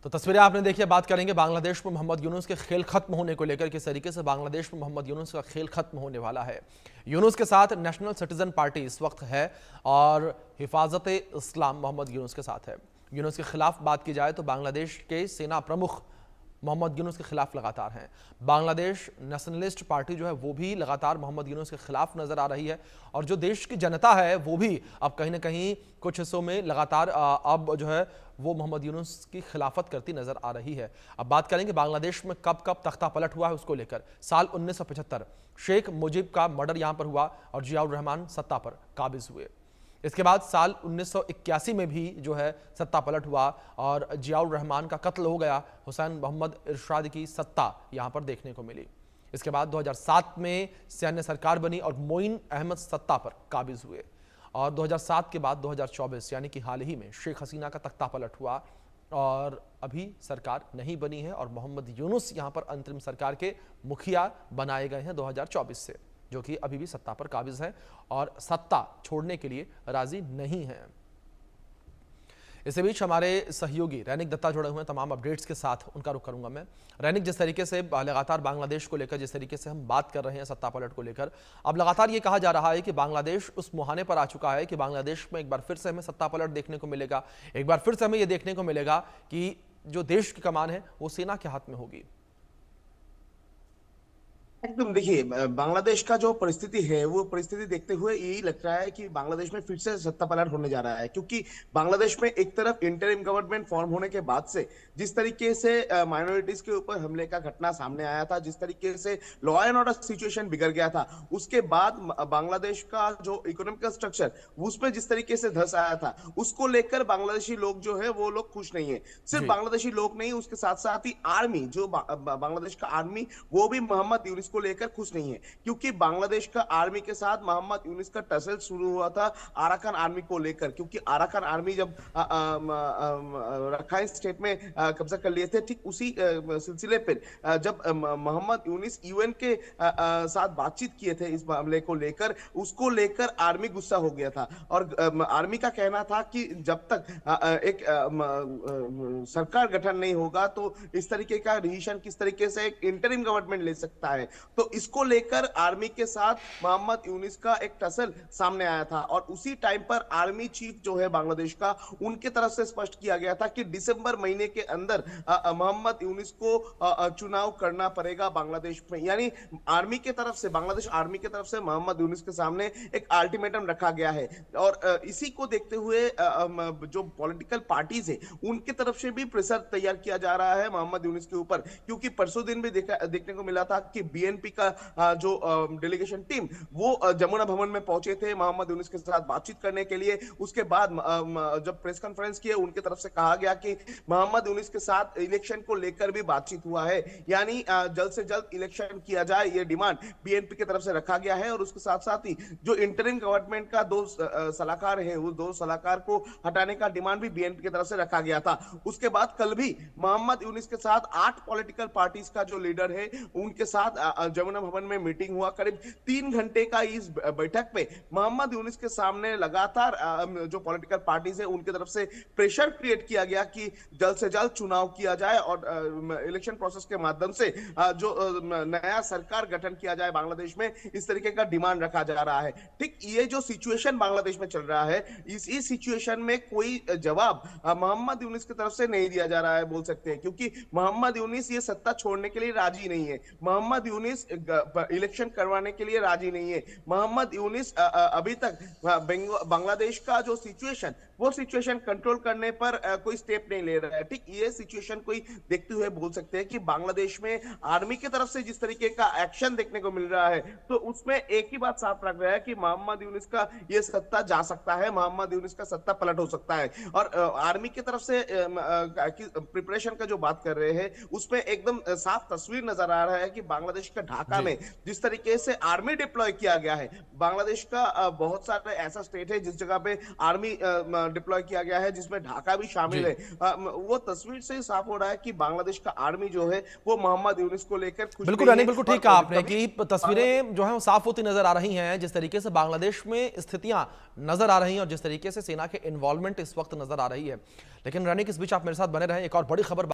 तो तस्वीरें आपने देखी। बात करेंगे बांग्लादेश में मोहम्मद यूनुस के खेल खत्म होने को लेकर। किस तरीके से बांग्लादेश में मोहम्मद यूनुस का खेल खत्म होने वाला है। यूनुस के साथ नेशनल सिटीजन पार्टी इस वक्त है और हिफाजत इस्लाम मोहम्मद यूनुस के साथ है। यूनुस के खिलाफ बात की जाए तो बांग्लादेश के सेना प्रमुख मोहम्मद यूनुस के खिलाफ लगातार हैं। बांग्लादेश नेशनलिस्ट पार्टी जो है वो भी लगातार मोहम्मद यूनुस के खिलाफ नजर आ रही है और जो देश की जनता है वो भी अब कहीं ना कहीं कुछ हिस्सों में लगातार अब जो है वो मोहम्मद यूनुस की खिलाफत करती नजर आ रही है। अब बात करेंगे बांग्लादेश में कब कब तख्ता पलट हुआ है उसको लेकर। साल 1975 शेख मुजीब का मर्डर यहां पर हुआ और जियाउर रहमान सत्ता पर काबिज हुए। इसके बाद साल 1981 में भी जो है सत्ता पलट हुआ और जियाउर रहमान का कत्ल हो गया। हुसैन मोहम्मद इरशाद की सत्ता यहां पर देखने को मिली। इसके बाद 2007 में सैन्य सरकार बनी और मोइन अहमद सत्ता पर काबिज हुए और 2007 के बाद 2024 यानी कि हाल ही में शेख हसीना का तख्ता पलट हुआ और अभी सरकार नहीं बनी है और मोहम्मद यूनुस यहां पर अंतरिम सरकार के मुखिया बनाए गए हैं 2024 से, जो कि अभी भी सत्ता पर काबिज है और सत्ता छोड़ने के लिए राजी नहीं है। इसी बीच हमारे सहयोगी रैनिक दत्ता जुड़े हुए हैं तमाम अपडेट्स के साथ, उनका रुख करूंगा मैं। रैनिक, जिस तरीके से लगातार बांग्लादेश को लेकर जिस तरीके से हम बात कर रहे हैं सत्ता पलट को लेकर, अब लगातार ये कहा जा रहा है कि बांग्लादेश उस मुहाने पर आ चुका है कि बांग्लादेश में एक बार फिर से हमें सत्ता पलट देखने को मिलेगा। एक बार फिर से हमें यह देखने को मिलेगा कि जो देश की कमान है वो सेना के हाथ में होगी। एकदम देखिए, बांग्लादेश का जो परिस्थिति है वो परिस्थिति देखते हुए यही लग रहा है कि बांग्लादेश में फिर से सत्ता पलट होने जा रहा है, क्योंकि बांग्लादेश में एक तरफ इंटरिम गवर्नमेंट फॉर्म होने के बाद से जिस तरीके से माइनॉरिटीज के ऊपर हमले का घटना सामने आया था, जिस तरीके से लॉ एंड ऑर्डर सिचुएशन बिगड़ गया था, उसके बाद बांग्लादेश का जो इकोनॉमिकल स्ट्रक्चर उसमें जिस तरीके से धस आया था, उसको लेकर बांग्लादेशी लोग जो है वो लोग खुश नहीं है। सिर्फ बांग्लादेशी लोग नहीं, उसके साथ साथ ही आर्मी, जो बांग्लादेश का आर्मी, वो भी मोहम्मद यूनुस को लेकर खुश नहीं है, क्योंकि बांग्लादेश का आर्मी के साथ मोहम्मद यूनुस का टसल शुरू हुआ था अराकान आर्मी को लेकर, क्योंकि अराकान आर्मी जब रखाइन स्टेट में कब्जा कर लिए थे, ठीक उसी सिलसिले पर जब मोहम्मद यूनुस यूएन के साथ बातचीत किए थे इस मामले को लेकर, उसको लेकर आर्मी गुस्सा हो गया था और आर्मी का कहना था कि जब तक एक सरकार गठन नहीं होगा तो इस तरीके का डिसीजन किस तरीके से एक इंटरिम गवर्नमेंट ले सकता है। तो इसको लेकर आर्मी के साथ मोहम्मद यूनुस का एक टसल सामने आया था और उसी टाइम पर आर्मी चीफ जो है बांग्लादेश का, उनके तरफ से स्पष्ट किया गया था कि दिसंबर महीने के अंदर मोहम्मद यूनुस को चुनाव करना पड़ेगा बांग्लादेश में। यानी आर्मी के तरफ से, बांग्लादेश आर्मी के तरफ से मोहम्मद यूनुस के सामने एक अल्टीमेटम रखा गया है और इसी को देखते हुए जो पॉलिटिकल पार्टीज है उनके तरफ से भी प्रेशर तैयार किया जा रहा है मोहम्मद यूनुस के ऊपर, क्योंकि परसों दिन भी देखने को मिला था कि बीएनपी का जो डेलीगेशन टीम वो जमुना भवन में पहुंचे थे मोहम्मद यूनुस के साथ बातचीत करने के लिए। उसके बाद जब प्रेस कॉन्फ्रेंस किए, उनके तरफ से कहा गया कि मोहम्मद यूनुस के साथ इलेक्शन को लेकर भी बातचीत हुआ है, यानी जल्द से जल्द इलेक्शन किया जाए, ये डिमांड बीएनपी की तरफ से रखा गया है। और उसके साथ साथ ही जो इंटरिम गवर्नमेंट का दो सलाहकार है, उस दो सलाहकार को हटाने का डिमांड भी बीएनपी की तरफ से रखा गया था। उसके बाद कल भी मोहम्मद यूनुस के साथ 8 पॉलिटिकल पार्टीज का जो लीडर है उनके साथ जमुना भवन में मीटिंग हुआ। करीब 3 घंटे का इस बैठक पे मोहम्मद यूनुस के सामने लगातार जो पॉलिटिकल पार्टीज है उनकी तरफ से प्रेशर क्रिएट किया गया कि जल्द से जल्द चुनाव किया जाए और इलेक्शन प्रोसेस के माध्यम से जो नया सरकार गठन किया जाए बांग्लादेश में, इस तरीके का डिमांड रखा जा रहा है। ठीक ये जो सिचुएशन बांग्लादेश में चल रहा है, इस सिचुएशन में कोई जवाब मोहम्मद यूनुस की तरफ से नहीं दिया जा रहा है, बोल सकते हैं, क्योंकि मोहम्मद यूनुस ये सत्ता छोड़ने के लिए राजी नहीं है। मोहम्मद यूनुस इलेक्शन करवाने के लिए राजी नहीं है। मोहम्मद यूनुस अभी तक बांग्लादेश का जो सिचुएशन, वो सिचुएशन कंट्रोल करने पर कोई स्टेप नहीं ले रहा है। ठीक ये सिचुएशन कोई देखते हुए बोल सकते हैं कि बांग्लादेश में आर्मी की तरफ से जिस तरीके का एक्शन देखने को मिल रहा है, तो उसमें एक ही बात साफ लग रहा है कि मोहम्मद यूनुस का ये सत्ता जा सकता है, मोहम्मद यूनुस का सत्ता पलट हो सकता है। और आर्मी की तरफ से प्रिपरेशन का जो बात कर रहे हैं, उसमें एकदम साफ तस्वीर नजर आ रहा है कि बांग्लादेश का ढाका में जिस तरीके से आर्मी डिप्लॉय किया गया है, बांग्लादेश का बहुत सारे ऐसा स्टेट है जिस जगह पे आर्मी डिप्लॉय किया गया है, जिसमें ढाका भी शामिल है। वो तस्वीर से साफ हो रहा है कि बांग्लादेश का आर्मी जो है वो मोहम्मद यूनुस को लेकर खुश बिल्कुल नहीं है। बिल्कुल ठीक कहा आपने कि तस्वीरें जो है वो साफ होती नजर आ रही हैं, जिस तरीके से बांग्लादेश में स्थितियां नजर आ रही हैं और जिस तरीके से सेना के इन्वॉल्वमेंट इस वक्त नजर आ रही है। लेकिन रैनिक, इस बीच आप मेरे साथ बने रहें, एक और बड़ी खबर